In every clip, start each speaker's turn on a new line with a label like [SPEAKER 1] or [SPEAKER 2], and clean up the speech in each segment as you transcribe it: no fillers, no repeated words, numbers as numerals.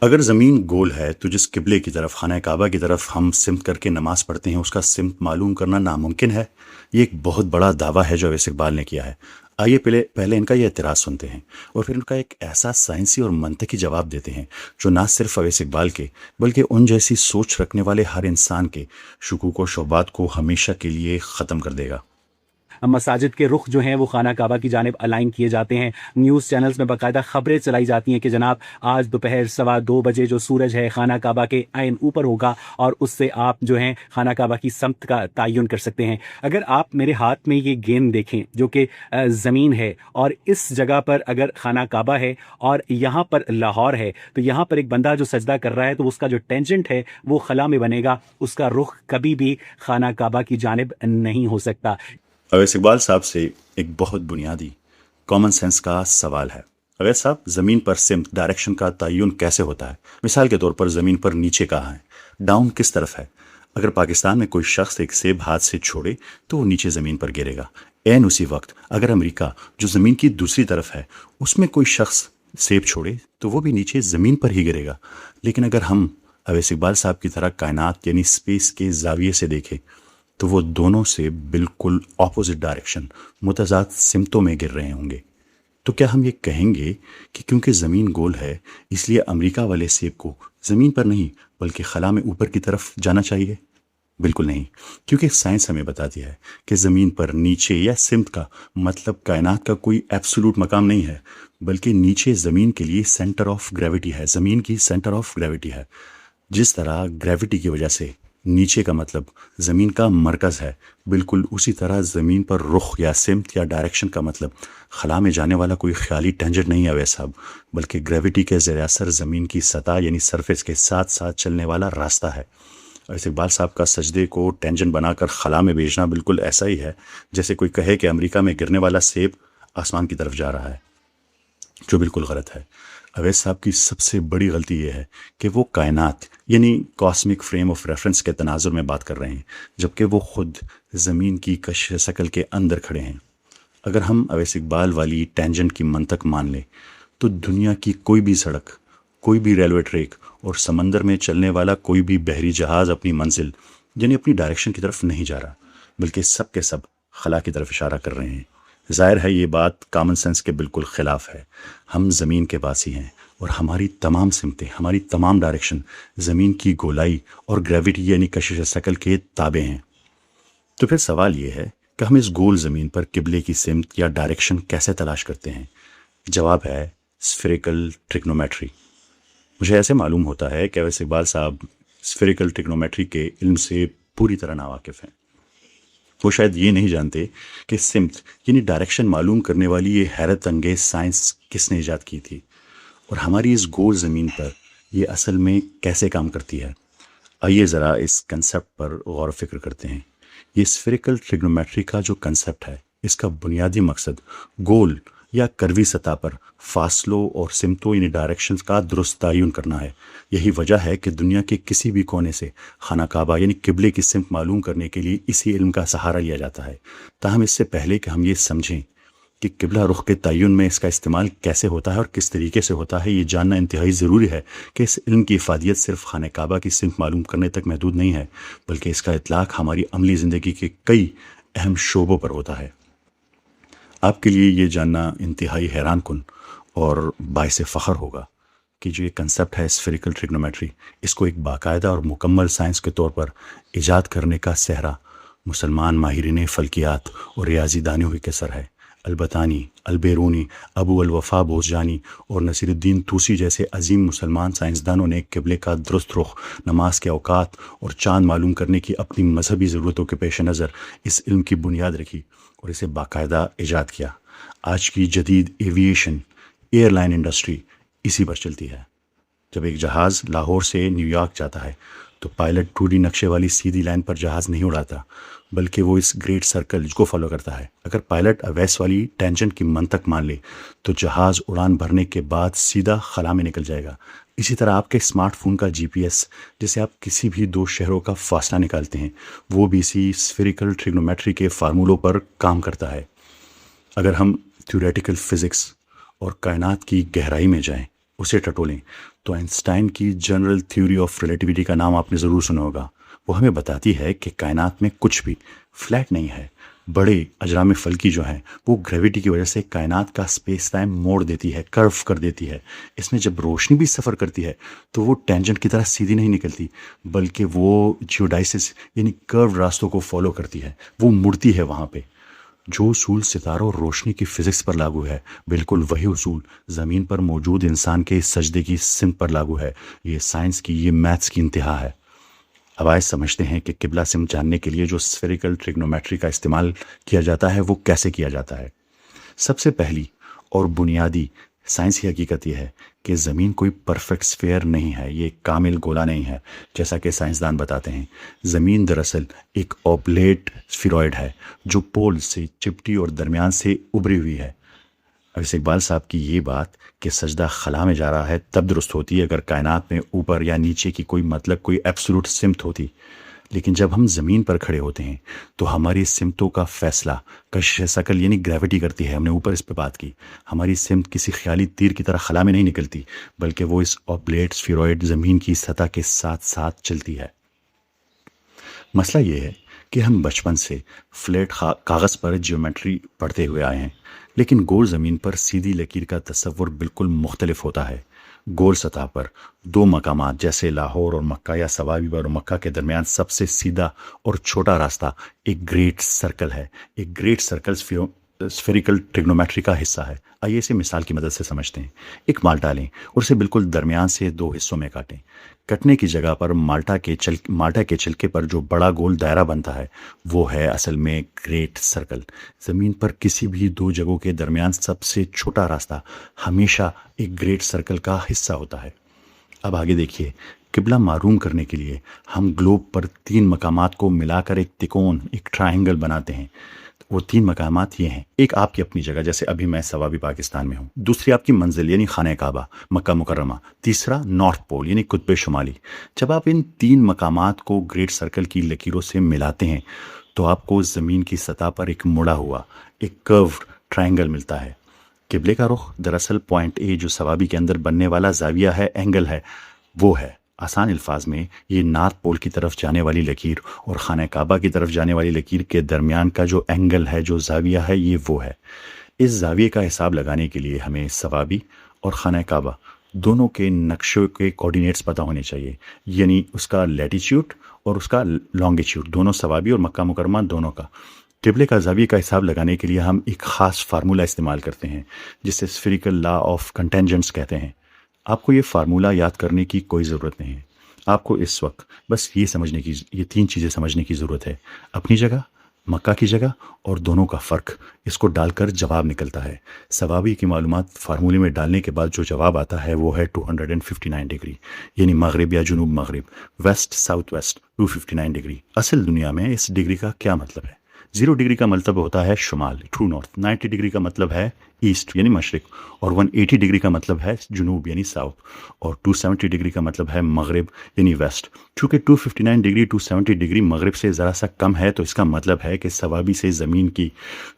[SPEAKER 1] اگر زمین گول ہے تو جس قبلے کی طرف خانہ کعبہ کی طرف ہم سمت کر کے نماز پڑھتے ہیں اس کا سمت معلوم کرنا ناممکن ہے؟ یہ ایک بہت بڑا دعویٰ ہے جو اویس اقبال نے کیا ہے۔ آئیے پہلے ان کا یہ اعتراض سنتے ہیں اور پھر ان کا ایک ایسا سائنسی اور منطقی جواب دیتے ہیں جو نہ صرف اویس اقبال کے بلکہ ان جیسی سوچ رکھنے والے ہر انسان کے شکوک و شبہات کو ہمیشہ کے لیے ختم کر دے گا۔
[SPEAKER 2] مساجد کے رخ جو ہیں وہ خانہ کعبہ کی جانب الائن کیے جاتے ہیں۔ نیوز چینلز میں باقاعدہ خبریں چلائی جاتی ہیں کہ جناب آج دوپہر 2:15 بجے جو سورج ہے خانہ کعبہ کے عین اوپر ہوگا اور اس سے آپ جو ہیں خانہ کعبہ کی سمت کا تعین کر سکتے ہیں۔ اگر آپ میرے ہاتھ میں یہ گیند دیکھیں جو کہ زمین ہے اور اس جگہ پر اگر خانہ کعبہ ہے اور یہاں پر لاہور ہے تو یہاں پر ایک بندہ جو سجدہ کر رہا ہے تو اس کا جو ٹینجنٹ ہے وہ خلا میں بنے گا، اس کا رخ کبھی بھی خانہ کعبہ کی جانب نہیں ہو سکتا۔
[SPEAKER 1] اویس اقبال صاحب سے ایک بہت بنیادی کامن سینس کا سوال ہے۔ اویس صاحب، زمین پر سمت ڈائریکشن کا تعین کیسے ہوتا ہے؟ مثال کے طور پر زمین پر نیچے کہاں ہے، ڈاؤن کس طرف ہے؟ اگر پاکستان میں کوئی شخص ایک سیب ہاتھ سے چھوڑے تو وہ نیچے زمین پر گرے گا۔ عین اسی وقت اگر امریکہ جو زمین کی دوسری طرف ہے اس میں کوئی شخص سیب چھوڑے تو وہ بھی نیچے زمین پر ہی گرے گا۔ لیکن اگر ہم اویس اقبال صاحب کی طرح کائنات یعنی اسپیس کے زاویے سے دیکھیں تو وہ دونوں سے بالکل اپوزٹ ڈائریکشن متضاد سمتوں میں گر رہے ہوں گے۔ تو کیا ہم یہ کہیں گے کہ کیونکہ زمین گول ہے اس لیے امریکہ والے سیب کو زمین پر نہیں بلکہ خلا میں اوپر کی طرف جانا چاہیے؟ بالکل نہیں، کیونکہ سائنس ہمیں بتاتی ہے کہ زمین پر نیچے یا سمت کا مطلب کائنات کا کوئی ایبسولوٹ مقام نہیں ہے، بلکہ نیچے زمین کے لیے سینٹر آف گریوٹی ہے، زمین کی سینٹر آف گریوٹی ہے۔ جس طرح گریوٹی کی وجہ سے نیچے کا مطلب زمین کا مرکز ہے، بالکل اسی طرح زمین پر رخ یا سمت یا ڈائریکشن کا مطلب خلا میں جانے والا کوئی خیالی ٹینجنٹ نہیں ہے اویس صاحب، بلکہ گریوٹی کے زیر اثر زمین کی سطح یعنی سرفیس کے ساتھ ساتھ چلنے والا راستہ ہے۔ اویس اقبال صاحب کا سجدے کو ٹینجنٹ بنا کر خلا میں بھیجنا بالکل ایسا ہی ہے جیسے کوئی کہے کہ امریکہ میں گرنے والا سیب آسمان کی طرف جا رہا ہے، جو بالکل غلط ہے۔ اویس صاحب کی سب سے بڑی غلطی یہ ہے کہ وہ کائنات یعنی کاسمک فریم آف ریفرنس کے تناظر میں بات کر رہے ہیں جبکہ وہ خود زمین کی کشش ثقل کے اندر کھڑے ہیں۔ اگر ہم اویس اقبال والی ٹینجنٹ کی منطق مان لیں تو دنیا کی کوئی بھی سڑک، کوئی بھی ریلوے ٹریک اور سمندر میں چلنے والا کوئی بھی بحری جہاز اپنی منزل یعنی اپنی ڈائریکشن کی طرف نہیں جا رہا، بلکہ سب کے سب خلا کی طرف اشارہ کر رہے ہیں۔ ظاہر ہے یہ بات کامن سینس کے بالکل خلاف ہے۔ ہم زمین کے باسی ہیں اور ہماری تمام سمتیں، ہماری تمام ڈائریکشن زمین کی گولائی اور گریوٹی یعنی کشش ثقل کے تابع ہیں۔ تو پھر سوال یہ ہے کہ ہم اس گول زمین پر قبلے کی سمت یا ڈائریکشن کیسے تلاش کرتے ہیں؟ جواب ہے اسفیریکل ٹریگنومیٹری۔ مجھے ایسے معلوم ہوتا ہے کہ اویس اقبال صاحب اسفیریکل ٹریگنومیٹری کے علم سے پوری طرح ناواقف ہیں۔ وہ شاید یہ نہیں جانتے کہ سمت یعنی ڈائریکشن معلوم کرنے والی یہ حیرت انگیز سائنس کس نے ایجاد کی تھی اور ہماری اس گول زمین پر یہ اصل میں کیسے کام کرتی ہے۔ آئیے ذرا اس کنسیپٹ پر غور و فکر کرتے ہیں۔ یہ اسفیریکل ٹریگنومیٹری کا جو کنسیپٹ ہے اس کا بنیادی مقصد گول یا کروی سطح پر فاصلوں اور سمتوں یعنی ڈائریکشنز کا درست تعین کرنا ہے۔ یہی وجہ ہے کہ دنیا کے کسی بھی کونے سے خانہ کعبہ یعنی قبلے کی سمت معلوم کرنے کے لیے اسی علم کا سہارا لیا جاتا ہے۔ تاہم اس سے پہلے کہ ہم یہ سمجھیں کہ قبلہ رخ کے تعین میں اس کا استعمال کیسے ہوتا ہے اور کس طریقے سے ہوتا ہے، یہ جاننا انتہائی ضروری ہے کہ اس علم کی افادیت صرف خانہ کعبہ کی سمت معلوم کرنے تک محدود نہیں ہے، بلکہ اس کا اطلاق ہماری عملی زندگی کے کئی اہم شعبوں پر ہوتا ہے۔ آپ کے لیے یہ جاننا انتہائی حیران کن اور باعث فخر ہوگا کہ جو یہ کنسیپٹ ہے اسفیریکل ٹریگنومیٹری، اس کو ایک باقاعدہ اور مکمل سائنس کے طور پر ایجاد کرنے کا سہرا مسلمان ماہرین فلکیات اور ریاضی دانوں کے سر ہے۔ البتانی، البیرونی، ابو الوفا بوزجانی اور نصیر الدین طوسی جیسے عظیم مسلمان سائنسدانوں نے قبلے کا درست رخ، نماز کے اوقات اور چاند معلوم کرنے کی اپنی مذہبی ضرورتوں کے پیش نظر اس علم کی بنیاد رکھی اور اسے باقاعدہ ایجاد کیا۔ آج کی جدید ایوییشن، ایئر لائن انڈسٹری اسی پر چلتی ہے۔ جب ایک جہاز لاہور سے نیو یارک جاتا ہے تو پائلٹ 2D نقشے والی سیدھی لائن پر جہاز نہیں اڑاتا، بلکہ وہ اس گریٹ سرکل کو فالو کرتا ہے۔ اگر پائلٹ اویس والی ٹینجنٹ کی منطق مان لے تو جہاز اڑان بھرنے کے بعد سیدھا خلا میں نکل جائے گا۔ اسی طرح آپ کے اسمارٹ فون کا GPS جسے آپ کسی بھی دو شہروں کا فاصلہ نکالتے ہیں وہ بھی اسی اسفیریکل ٹریگنومیٹری کے فارمولوں پر کام کرتا ہے۔ اگر ہم تھیوریٹیکل فزکس اور کائنات کی گہرائی میں جائیں، اسے ٹٹولیں، تو آئنسٹائن کی جنرل تھیوری آف ریلیٹیوٹی کا نام آپ نے ضرور سنا ہوگا. وہ ہمیں بتاتی ہے کہ کائنات میں کچھ بھی فلیٹ نہیں ہے. بڑے اجرام فلکی جو ہیں وہ گریوٹی کی وجہ سے کائنات کا اسپیس ٹائم موڑ دیتی ہے، کرو کر دیتی ہے. اس میں جب روشنی بھی سفر کرتی ہے تو وہ ٹینجنٹ کی طرح سیدھی نہیں نکلتی، بلکہ وہ جیوڈائسس یعنی کرو راستوں کو فالو کرتی ہے، وہ مڑتی ہے وہاں پہ. جو اصول ستاروں اور روشنی کی فزکس پر لاگو ہے، بالکل وہی اصول زمین پر موجود انسان کے سجدے کی سمت پر لاگو ہے. یہ سائنس کی، یہ میتھس کی انتہا ہے. اب آئے سمجھتے ہیں کہ قبلہ سمت جاننے کے لیے جو سفیریکل ٹریگنومیٹری کا استعمال کیا جاتا ہے وہ کیسے کیا جاتا ہے. سب سے پہلی اور بنیادی سائنسی حقیقت یہ ہے کہ زمین کوئی پرفیکٹ سفیئر نہیں ہے، یہ کامل گولا نہیں ہے جیسا کہ سائنسدان بتاتے ہیں. زمین دراصل ایک اوبلیٹ سفیروئڈ ہے جو پول سے چپٹی اور درمیان سے ابھری ہوئی ہے. اب اس اقبال صاحب کی یہ بات کہ سجدہ خلا میں جا رہا ہے تب درست ہوتی ہے اگر کائنات میں اوپر یا نیچے کی کوئی مطلب کوئی ایبسولوٹ سمت ہوتی. لیکن جب ہم زمین پر کھڑے ہوتے ہیں تو ہماری سمتوں کا فیصلہ کشش ثقل یعنی گریوٹی کرتی ہے. ہم نے اوپر اس پہ بات کی. ہماری سمت کسی خیالی تیر کی طرح خلا میں نہیں نکلتی، بلکہ وہ اس اوبلیٹ سفیروئڈ زمین کی سطح کے ساتھ ساتھ چلتی ہے. مسئلہ یہ ہے کہ ہم بچپن سے فلیٹ کاغذ پر جیومیٹری پڑھتے ہوئے آئے ہیں، لیکن گول زمین پر سیدھی لکیر کا تصور بالکل مختلف ہوتا ہے. گول سطح پر دو مقامات جیسے لاہور اور مکہ یا سوابی اور مکہ کے درمیان سب سے سیدھا اور چھوٹا راستہ ایک گریٹ سرکل ہے. ایک گریٹ سرکل سفیریکل ٹریگنومیٹری کا حصہ ہے. آئیے اسے مثال کی مدد سے سمجھتے ہیں. ایک مالٹا لیں اور اسے بالکل درمیان سے دو حصوں میں کاٹیں. کٹنے کی جگہ پر مالٹا کے چھلکے پر جو بڑا گول دائرہ بنتا ہے وہ ہے اصل میں گریٹ سرکل. زمین پر کسی بھی دو جگہوں کے درمیان سب سے چھوٹا راستہ ہمیشہ ایک گریٹ سرکل کا حصہ ہوتا ہے. اب آگے دیکھیے، قبلہ معلوم کرنے کے لیے ہم گلوب پر 3 مقامات کو ملا کر ایک تکون، ایک ٹرائنگل بناتے ہیں. وہ 3 مقامات یہ ہیں: ایک آپ کی اپنی جگہ جیسے ابھی میں سوابی پاکستان میں ہوں، دوسری آپ کی منزل یعنی خانہ کعبہ مکہ مکرمہ، تیسرا نارتھ پول یعنی قطب شمالی. جب آپ ان 3 مقامات کو گریٹ سرکل کی لکیروں سے ملاتے ہیں تو آپ کو زمین کی سطح پر ایک مڑا ہوا ایک کروڈ ٹرائنگل ملتا ہے. قبلے کا رخ دراصل پوائنٹ اے جو سوابی کے اندر بننے والا زاویہ ہے، اینگل ہے، وہ ہے. آسان الفاظ میں یہ نارتھ پول کی طرف جانے والی لکیر اور خانہ کعبہ کی طرف جانے والی لکیر کے درمیان کا جو اینگل ہے، جو زاویہ ہے، یہ وہ ہے. اس زاویے کا حساب لگانے کے لیے ہمیں سوابی اور خانہ کعبہ دونوں کے نقشوں کے کوآرڈینیٹس پتہ ہونے چاہیے، یعنی اس کا لیٹیچیوڈ اور اس کا لانگیچیوڈ، دونوں سوابی اور مکہ مکرمہ دونوں کا. قبلے کا زاویے کا حساب لگانے کے لیے ہم ایک خاص فارمولہ استعمال کرتے ہیں جسے سفیریکل لا آف کنٹینجنٹس کہتے ہیں. آپ کو یہ فارمولہ یاد کرنے کی کوئی ضرورت نہیں ہے. آپ کو اس وقت بس یہ 3 چیزیں سمجھنے کی ضرورت ہے: اپنی جگہ، مکہ کی جگہ اور دونوں کا فرق. اس کو ڈال کر جواب نکلتا ہے. سوابی کی معلومات فارمولے میں ڈالنے کے بعد جو جواب آتا ہے وہ ہے 259 ڈگری، یعنی مغرب یا جنوب مغرب، ویسٹ ساؤتھ ویسٹ 259 ڈگری. اصل دنیا میں اس ڈگری کا کیا مطلب ہے؟ 0 ڈگری کا مطلب ہوتا ہے شمال، ٹرو نارتھ. 90 ڈگری کا مطلب ہے ایسٹ یعنی مشرق، اور 180 ڈگری کا مطلب ہے جنوب یعنی ساؤتھ، اور 270 ڈگری کا مطلب ہے مغرب یعنی ویسٹ. چونکہ 259 ڈگری 270 ڈگری مغرب سے ذرا سا کم ہے تو اس کا مطلب ہے کہ سوابی سے زمین کی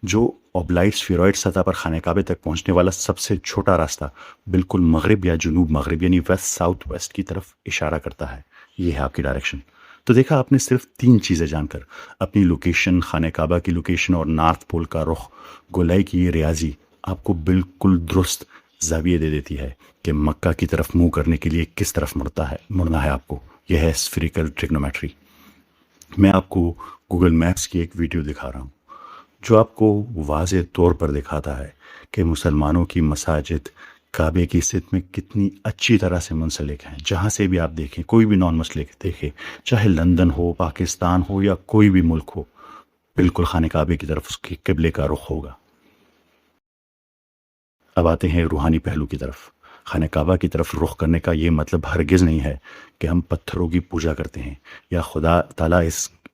[SPEAKER 1] جو اوبلائٹ سفیروئڈ سطح پر خانہ کعبے تک پہنچنے والا سب سے چھوٹا راستہ بالکل مغرب یا جنوب مغرب یعنی ویسٹ ساؤتھ ویسٹ کی طرف اشارہ کرتا ہے. یہ ہے آپ کی ڈائریکشن. تو دیکھا آپ نے، صرف 3 چیزیں جان کر اپنی لوکیشن، خانہ کعبہ کی لوکیشن اور نارتھ پول کا رخ، گولائی کی یہ ریاضی آپ کو بالکل درست زاویے دے دیتی ہے کہ مکہ کی طرف منہ کرنے کے لیے کس طرف مڑنا ہے آپ کو. یہ ہے سفیریکل ٹریگنومیٹری. میں آپ کو گوگل میپس کی ایک ویڈیو دکھا رہا ہوں جو آپ کو واضح طور پر دکھاتا ہے کہ مسلمانوں کی مساجد کعبے کی سطح میں کتنی اچھی طرح سے منسلک ہیں. جہاں سے بھی آپ دیکھیں، کوئی بھی نان مسلم دیکھیں، چاہے لندن ہو، پاکستان ہو یا کوئی بھی ملک ہو، بالکل خانہ کعبے کی طرف اس کے قبلے کا رخ ہوگا. اب آتے ہیں روحانی پہلو کی طرف. خانہ کعبہ کی طرف رخ کرنے کا یہ مطلب ہرگز نہیں ہے کہ ہم پتھروں کی پوجا کرتے ہیں یا خدا تعالیٰ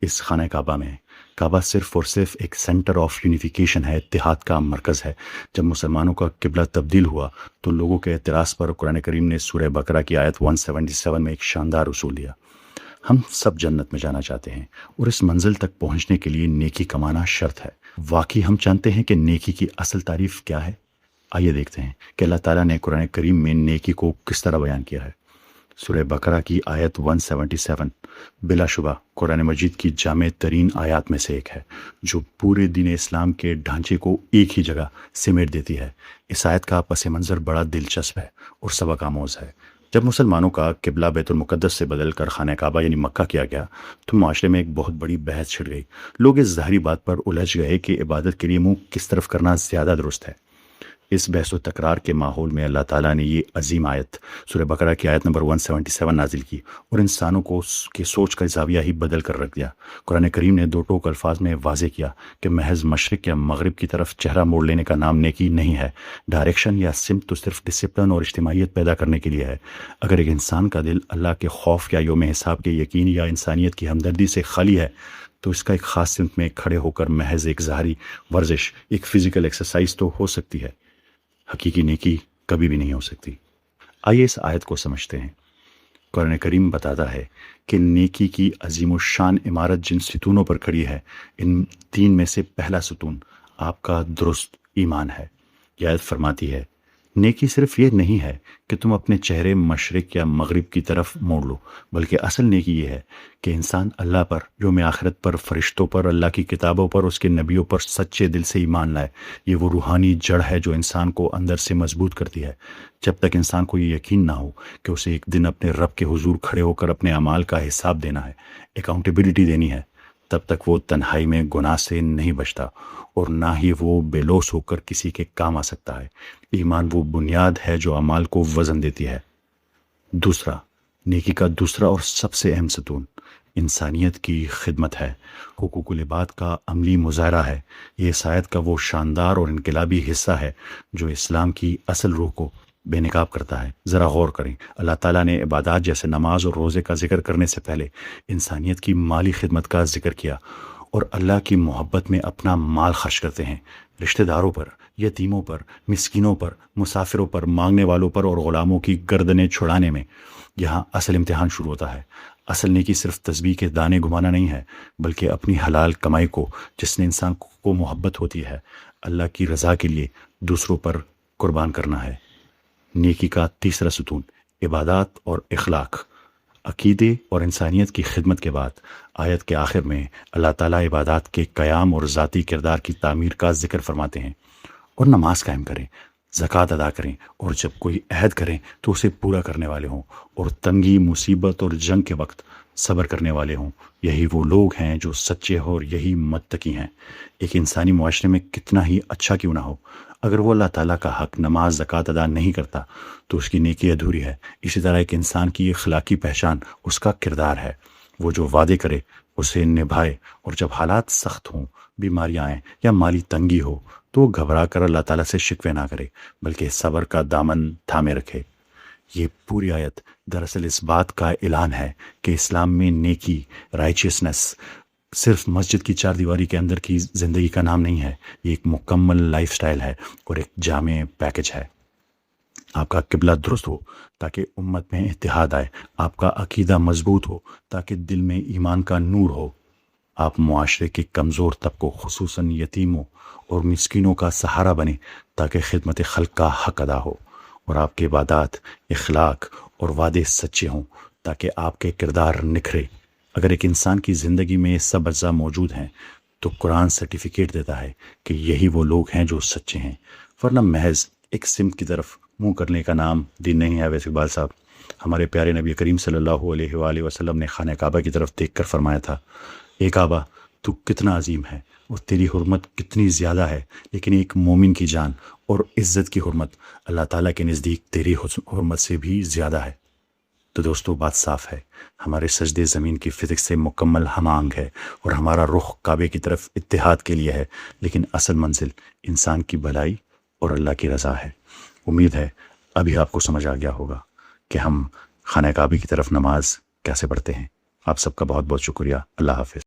[SPEAKER 1] اس خانہ کعبہ میں ہے. کعبہ صرف اور صرف ایک سینٹر آف یونیفیکیشن ہے، اتحاد کا مرکز ہے. جب مسلمانوں کا قبلہ تبدیل ہوا تو لوگوں کے اعتراض پر قرآن کریم نے سورہ بقرہ کی آیت 177 میں ایک شاندار اصول دیا. ہم سب جنت میں جانا چاہتے ہیں اور اس منزل تک پہنچنے کے لیے نیکی کمانا شرط ہے. واقعی ہم جانتے ہیں کہ نیکی کی اصل تعریف کیا ہے؟ آئیے دیکھتے ہیں کہ اللہ تعالیٰ نے قرآن کریم میں نیکی کو کس طرح بیان کیا ہے. سورہ بقرہ کی آیت 177 بلا شبہ قرآن مجید کی جامع ترین آیات میں سے ایک ہے، جو پورے دین اسلام کے ڈھانچے کو ایک ہی جگہ سمیٹ دیتی ہے۔ اس آیت کا پس منظر بڑا دلچسپ ہے اور سبق آموز ہے۔ جب مسلمانوں کا قبلہ بیت المقدس سے بدل کر خانہ کعبہ یعنی مکہ کیا گیا تو معاشرے میں ایک بہت بڑی بحث چھڑ گئی۔ لوگ اس ظاہری بات پر الجھ گئے کہ عبادت کے لیے منہ کس طرف کرنا زیادہ درست ہے۔ اس بحث و تکرار کے ماحول میں اللہ تعالیٰ نے یہ عظیم آیت سورہ بقرہ کی آیت نمبر 177 نازل کی اور انسانوں کو کی سوچ کا زاویہ ہی بدل کر رکھ دیا۔ قرآن کریم نے دو ٹوک الفاظ میں واضح کیا کہ محض مشرق یا مغرب کی طرف چہرہ موڑ لینے کا نام نیکی نہیں ہے۔ ڈائریکشن یا سمت تو صرف ڈسپلن اور اجتماعیت پیدا کرنے کے لیے ہے۔ اگر ایک انسان کا دل اللہ کے خوف یا یوم حساب کے یقین یا انسانیت کی ہمدردی سے خالی ہے تو اس کا ایک خاص سمت میں کھڑے ہو کر محض ایک ظاہری ورزش، ایک فزیکل ایکسرسائز تو ہو سکتی ہے، حقیقی نیکی کبھی بھی نہیں ہو سکتی۔ آئیے اس آیت کو سمجھتے ہیں۔ قرآن کریم بتاتا ہے کہ نیکی کی عظیم الشان عمارت جن ستونوں پر کھڑی ہے، ان تین میں سے پہلا ستون آپ کا درست ایمان ہے۔ یہ آیت فرماتی ہے نیکی صرف یہ نہیں ہے کہ تم اپنے چہرے مشرق یا مغرب کی طرف موڑ لو، بلکہ اصل نیکی یہ ہے کہ انسان اللہ پر، یوم آخرت پر، فرشتوں پر، اللہ کی کتابوں پر، اس کے نبیوں پر سچے دل سے ایمان لائے۔ یہ وہ روحانی جڑ ہے جو انسان کو اندر سے مضبوط کرتی ہے۔ جب تک انسان کو یہ یقین نہ ہو کہ اسے ایک دن اپنے رب کے حضور کھڑے ہو کر اپنے اعمال کا حساب دینا ہے، اکاؤنٹیبلٹی دینی ہے، تب تک وہ تنہائی میں گناہ سے نہیں بچتا اور نہ ہی وہ بے لوث ہو کر کسی کے کام آ سکتا ہے۔ ایمان وہ بنیاد ہے جو اعمال کو وزن دیتی ہے۔ دوسرا، نیکی کا دوسرا اور سب سے اہم ستون انسانیت کی خدمت ہے، حقوق العباد کا عملی مظاہرہ ہے۔ یہ اس آیت کا وہ شاندار اور انقلابی حصہ ہے جو اسلام کی اصل روح کو بے نقاب کرتا ہے۔ ذرا غور کریں، اللہ تعالیٰ نے عبادات جیسے نماز اور روزے کا ذکر کرنے سے پہلے انسانیت کی مالی خدمت کا ذکر کیا، اور اللہ کی محبت میں اپنا مال خرچ کرتے ہیں رشتہ داروں پر، یتیموں پر، مسکینوں پر، مسافروں پر، مانگنے والوں پر اور غلاموں کی گردنیں چھڑانے میں۔ یہاں اصل امتحان شروع ہوتا ہے۔ اصل نیکی صرف تسبیح کے دانے گھمانا نہیں ہے، بلکہ اپنی حلال کمائی کو، جس نے انسان کو محبت ہوتی ہے، اللہ کی رضا کے لیے دوسروں پر قربان کرنا ہے۔ نیکی کا تیسرا ستون عبادات اور اخلاق، عقیدے اور انسانیت کی خدمت کے بعد آیت کے آخر میں اللہ تعالیٰ عبادات کے قیام اور ذاتی کردار کی تعمیر کا ذکر فرماتے ہیں۔ اور نماز قائم کریں، زکوٰۃ ادا کریں، اور جب کوئی عہد کریں تو اسے پورا کرنے والے ہوں، اور تنگی، مصیبت اور جنگ کے وقت صبر کرنے والے ہوں۔ یہی وہ لوگ ہیں جو سچے اور یہی متقی ہیں۔ ایک انسانی معاشرے میں کتنا ہی اچھا کیوں نہ ہو، اگر وہ اللہ تعالیٰ کا حق نماز زکوٰۃ ادا نہیں کرتا تو اس کی نیکی ادھوری ہے۔ اسی طرح ایک انسان کی اخلاقی پہچان اس کا کردار ہے، وہ جو وعدے کرے اسے نبھائے، اور جب حالات سخت ہوں، بیماریاں آئیں یا مالی تنگی ہو تو وہ گھبرا کر اللہ تعالیٰ سے شکوے نہ کرے، بلکہ صبر کا دامن تھامے رکھے۔ یہ پوری آیت دراصل اس بات کا اعلان ہے کہ اسلام میں نیکی، رائچیسنس صرف مسجد کی چار دیواری کے اندر کی زندگی کا نام نہیں ہے، یہ ایک مکمل لائف سٹائل ہے اور ایک جامع پیکج ہے۔ آپ کا قبلہ درست ہو تاکہ امت میں اتحاد آئے، آپ کا عقیدہ مضبوط ہو تاکہ دل میں ایمان کا نور ہو، آپ معاشرے کے کمزور طبقوں خصوصاً یتیموں اور مسکینوں کا سہارا بنے تاکہ خدمت خلق کا حق ادا ہو، اور آپ کے عبادات، اخلاق اور وعدے سچے ہوں تاکہ آپ کے کردار نکھرے۔ اگر ایک انسان کی زندگی میں یہ سب اجزاء موجود ہیں تو قرآن سرٹیفکیٹ دیتا ہے کہ یہی وہ لوگ ہیں جو سچے ہیں، ورنہ محض ایک سمت کی طرف منہ کرنے کا نام دین نہیں ہے۔ ویسے اقبال صاحب، ہمارے پیارے نبی کریم صلی اللہ علیہ وآلہ وسلم نے خانہ کعبہ کی طرف دیکھ کر فرمایا تھا، اے کعبہ تو کتنا عظیم ہے اور تیری حرمت کتنی زیادہ ہے، لیکن ایک مومن کی جان اور عزت کی حرمت اللہ تعالیٰ کے نزدیک تیری حرمت سے بھی زیادہ ہے۔ تو دوستو، بات صاف ہے، ہمارے سجدے زمین کی فزکس سے مکمل ہم آہنگ ہے اور ہمارا رخ کعبے کی طرف اتحاد کے لیے ہے، لیکن اصل منزل انسان کی بھلائی اور اللہ کی رضا ہے۔ امید ہے ابھی آپ کو سمجھ آ گیا ہوگا کہ ہم خانہ کعبے کی طرف نماز کیسے پڑھتے ہیں۔ آپ سب کا بہت بہت شکریہ۔ اللہ حافظ۔